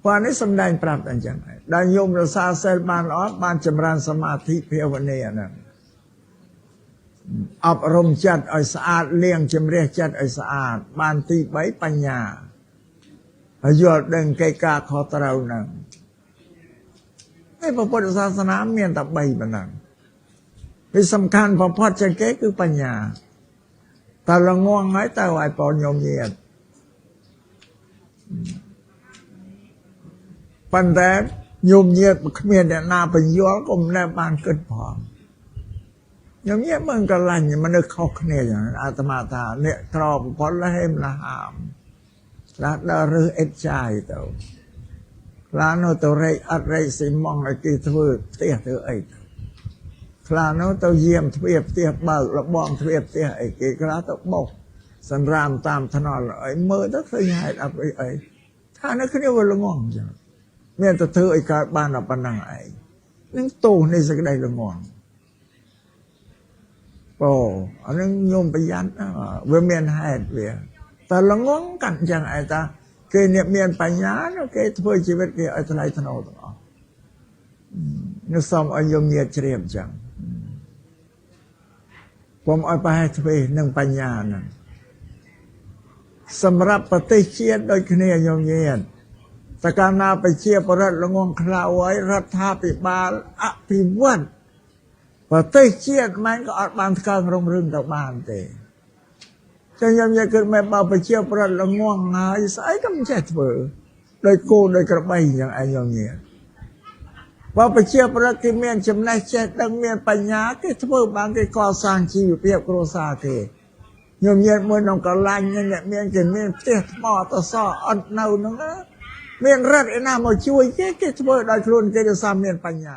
ព្រោះនេះសំដែងប្រាប់អញ្ចឹងដែលញោមរសាសិលបានល្អបានចម្រើនសមាធិភាវនាហ្នឹងអប់រំចិត្តឲ្យស្អាតលាងជំរះចិត្តឲ្យស្អាតបានទី3បញ្ញាហើយយល់ដឹងកិច្ចការខុសត្រូវហ្នឹងហើយពុទ្ធសាសនាមានតែ3ប៉ុណ្ណឹងវាសំខាន់បំផុតជាងគេគឺបញ្ញាតែល្ងងហើយទៅឲ្យបងញោមញាតប៉ុន្តែញោមញាតគ្មានអ្នកណាបញ្យល់ក៏មិនដែលបានគិតផងញោមញាតមិនកលាញ់មនុស្សខុសគ្នាយ៉ាងអាត្មាថាអ្នកក្របំផុតលហេមលហាមខ្លះដល់រើសអិតចាយទៅខ្លះនៅទៅរែកអត់រែកស៊ីម៉ងឲ្យគេធ្វើផ្ទះធ្វើអីខ្លះនៅទៅយាមទ្វារផ្ទះបើកលបងទ្វារផ្ទះអីគេខ្លះទៅបុកសម្រាមតាមថ្នល់អីមើលទៅឃើញហេតុអីថានៅគ្នាវាល្ងងចឹងមានតែធ្វើឲ្យកើតបានតែប៉ុណ្ណឹងឯងនឹងទោសនៃសេចក្តីល្ងងអូអានឹងញោមប្រយ័ត្នវាមានហេតុវាតែល្ងងកាន់ចឹងឯងតាគេអ្នកមានបញ្ញាគេធ្វើជីវិតគេឲ្យថ្លៃថ្នូរទាំងអស់នោះសូមឲ្យញោមញាតជ្រាបចឹងខ្ញុំឲ្យប្រហែលទ្វេនឹងបញ្ញាហ្នឹងសម្រាប់ប្រទេសជាតិដូចគ្នាញោមញាតតែកាលណាប្រជាប្រដ្ឋល្ងងខ្លៅហើយរដ្ឋាភិបាលអភិវឌ្ឍប្រទេសជាតិមិនក៏អត់បានកើងរុងរឿងទៅបានទេចឹងញោមញាតគិតមែនបើប្រជាប្រដ្ឋល្ងងហើយស្អីក៏មិនចេះធ្វើដោយគោដោយក្របីចឹងឯងញោមញាតបើប្រជាប្រដ្ឋគេមានចំណេះចេះដឹងមានបញ្ញាគេធ្វើបានគេកសាងជីវភាពគ្រួសារគេញោមញាតមួយក្នុងកលាញ់អ្នកមានគេមានផ្ទះថ្មតសអត់នៅហ្នឹងមានរដ្ឋឯណាមកជួយគេធ្វើដោយខ្លួនគេដោយសារមានបញ្ញា